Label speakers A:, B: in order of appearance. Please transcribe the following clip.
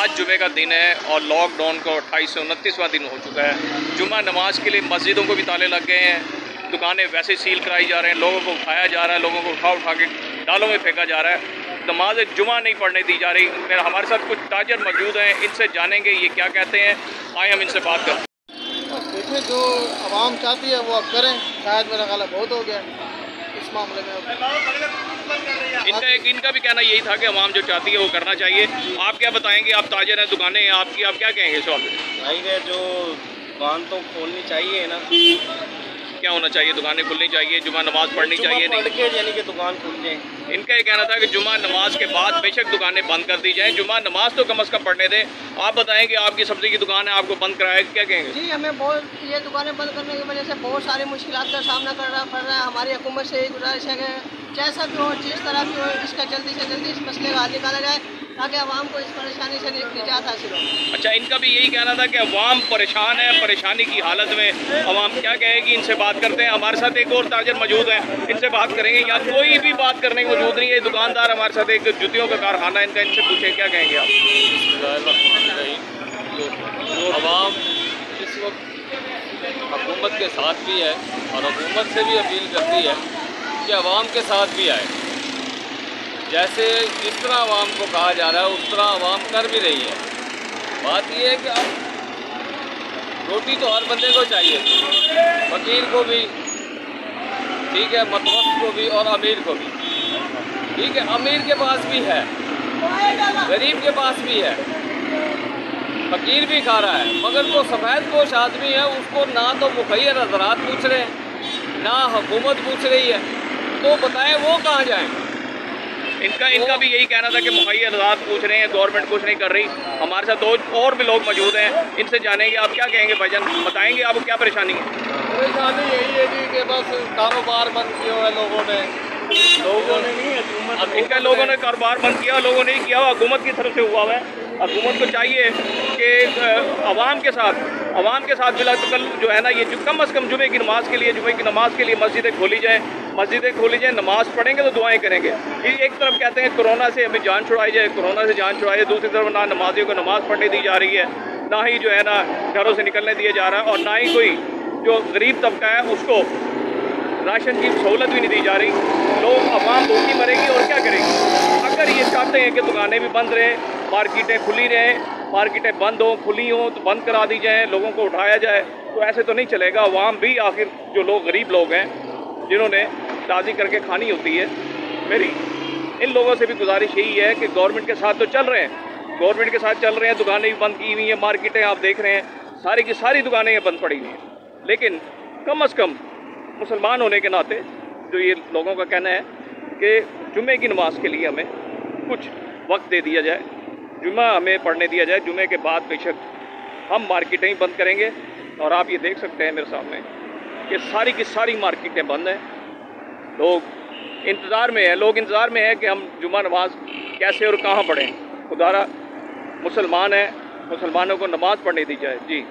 A: آج جمعے کا دن ہے اور لاک ڈاؤن کا 28 سے 29واں دن ہو چکا ہے۔ جمعہ نماز کے لیے مسجدوں کو بھی تالے لگ گئے ہیں، دکانیں ویسے سیل کرائی جا رہے ہیں، لوگوں کو اٹھایا جا رہا ہے، لوگوں کو اٹھا کے ڈالوں میں پھینکا جا رہا ہے، نماز جمعہ نہیں پڑھنے دی جا رہی۔ ہمارے ساتھ کچھ تاجر موجود ہیں، ان سے جانیں گے یہ کیا کہتے ہیں، آئے ہم ان سے بات کرتے ہیں۔
B: دیکھیں جو عوام چاہتی ہے وہ اب کریں، شاید میرا خیال بہت ہو گیا اس معاملے میں۔
A: ان کا بھی کہنا یہی تھا کہ عوام جو چاہتی ہے وہ کرنا چاہیے۔ آپ کیا بتائیں گے؟ آپ تاجر ہیں، دکانیں ہیں آپ کی، آپ کیا کہیں گے اس وقت؟
C: بھائی نے جو دکان تو کھولنی چاہیے نا،
A: کیا ہونا چاہیے؟ دکانیں کھلنی چاہیے، جمعہ نماز پڑھنی چاہیے
C: پڑھ
A: نہیں؟
C: کے یعنی کہ دکان کھل جائیں۔
A: ان کا یہ کہنا تھا کہ جمعہ نماز کے بعد بے شک دکانیں بند کر دی جائیں، جمعہ نماز تو کم از کم پڑھنے دیں۔ آپ بتائیں کہ آپ کی سبزی کی دکان ہے، آپ کو بند کرایا، کیا کہیں گے؟
D: جی ہمیں بہت یہ دکانیں بند کرنے کی وجہ سے بہت ساری مشکلات کا سامنا کرنا پڑ رہا ہے۔ ہماری حکومت سے یہی گزارش ہے کہ جیسا بھی ہو، جس طرح بھی ہو، اس کا جلدی سے جلدی اس مسئلے کا حل نکالا جائے تاکہ عوام کو اس پریشانی سے نجات حاصل ہو۔
A: اچھا، ان کا بھی یہی کہنا تھا کہ عوام پریشان ہے، پریشانی کی حالت میں عوام کیا کہے گی؟ ان سے بات کرتے ہیں۔ ہمارے ساتھ ایک اور تاجر موجود ہیں، ان سے بات کریں گے۔ یا کوئی بھی بات کرنے کی موجود نہیں ہے، دکاندار ہمارے ساتھ ایک جوتیوں کا کارخانہ ہے، ان سے پوچھیں کیا کہیں گے آپ؟
E: عوام اس وقت حکومت کے ساتھ بھی ہے اور حکومت سے بھی اپیل کرتی ہے کہ عوام کے ساتھ بھی آئے۔ جیسے جس طرح عوام کو کہا جا رہا ہے اس طرح عوام کر بھی رہی ہے۔ بات یہ ہے کہ اب روٹی تو ہر بندے کو چاہیے، فقیر کو بھی ٹھیک ہے، متوسط کو بھی اور امیر کو بھی ٹھیک ہے۔ امیر کے پاس بھی ہے، غریب کے پاس بھی ہے، فقیر بھی کھا رہا ہے، مگر جو سفید پوش آدمی ہے اس کو نہ تو مخیر حضرات پوچھ رہے ہیں نہ حکومت پوچھ رہی ہے، تو بتائیں وہ کہاں جائیں؟
A: ان کا بھی یہی کہنا تھا کہ مخیر حضرات پوچھ رہے ہیں، گورنمنٹ کچھ نہیں کر رہی۔ ہمارے ساتھ اور بھی لوگ موجود ہیں، ان سے جانیں گے۔ آپ کیا کہیں گے بھائی جان؟ بتائیں گے آپ کو کیا پریشانی ہے؟
E: پریشانی یہی ہے جی کہ بس کاروبار بند کیا ہوا ہے لوگوں نے نہیں،
A: اب ان کا لوگوں نے کاروبار بند کیا، لوگوں نے کیا ہوا، حکومت کی طرف سے ہوا ہے۔ حکومت کو چاہیے کہ عوام کے ساتھ بلا جو ہے نا، یہ کم از کم جمعے کی نماز کے لیے مسجدیں کھولی جائیں، نماز پڑھیں گے تو دعائیں کریں گے۔ یہ ایک طرف کہتے ہیں کورونا سے ہمیں جان چھڑائی جائے، دوسری طرف نہ نمازیوں کو نماز پڑھنے دی جا رہی ہے، نہ ہی جو ہے نا گھروں سے نکلنے دیا جا رہا ہے، اور نہ ہی کوئی جو غریب طبقہ ہے اس کو راشن کی سہولت بھی نہیں دی جا رہی۔ لوگ عوام بھوکی مرے گی اور کیا کرے گی؟ اگر یہ چاہتے ہیں کہ دکانیں بھی بند رہیں، مارکیٹیں کھلی رہیں، مارکیٹیں بند ہوں، کھلی ہوں تو بند کرا دی جائیں، لوگوں کو اٹھایا جائے، تو ایسے تو نہیں چلے گا۔ عوام بھی آخر جو لوگ غریب لوگ ہیں جنہوں نے تازی کر کے کھانی ہوتی ہے، میری ان لوگوں سے بھی گزارش یہی ہے کہ گورنمنٹ کے ساتھ تو چل رہے ہیں، دکانیں بھی بند کی ہوئی ہیں، مارکیٹیں آپ دیکھ رہے ہیں، ساری کی ساری دکانیں بند پڑی ہوئی ہیں، لیکن کم از کم مسلمان ہونے کے ناطے جو یہ لوگوں کا کہنا ہے کہ جمعے کی نماز کے لیے ہمیں کچھ وقت دے دیا جائے، جمعہ ہمیں پڑھنے دیا جائے، جمعے کے بعد بے شک ہم مارکیٹیں ہی بند کریں گے۔ اور آپ یہ دیکھ سکتے ہیں میرے سامنے کہ ساری کی ساری مارکیٹیں بند ہیں، لوگ انتظار میں ہیں کہ ہم جمعہ نماز کیسے اور کہاں پڑھیں۔ خدا را مسلمان ہیں، مسلمانوں کو نماز پڑھنے دی جائے۔ جی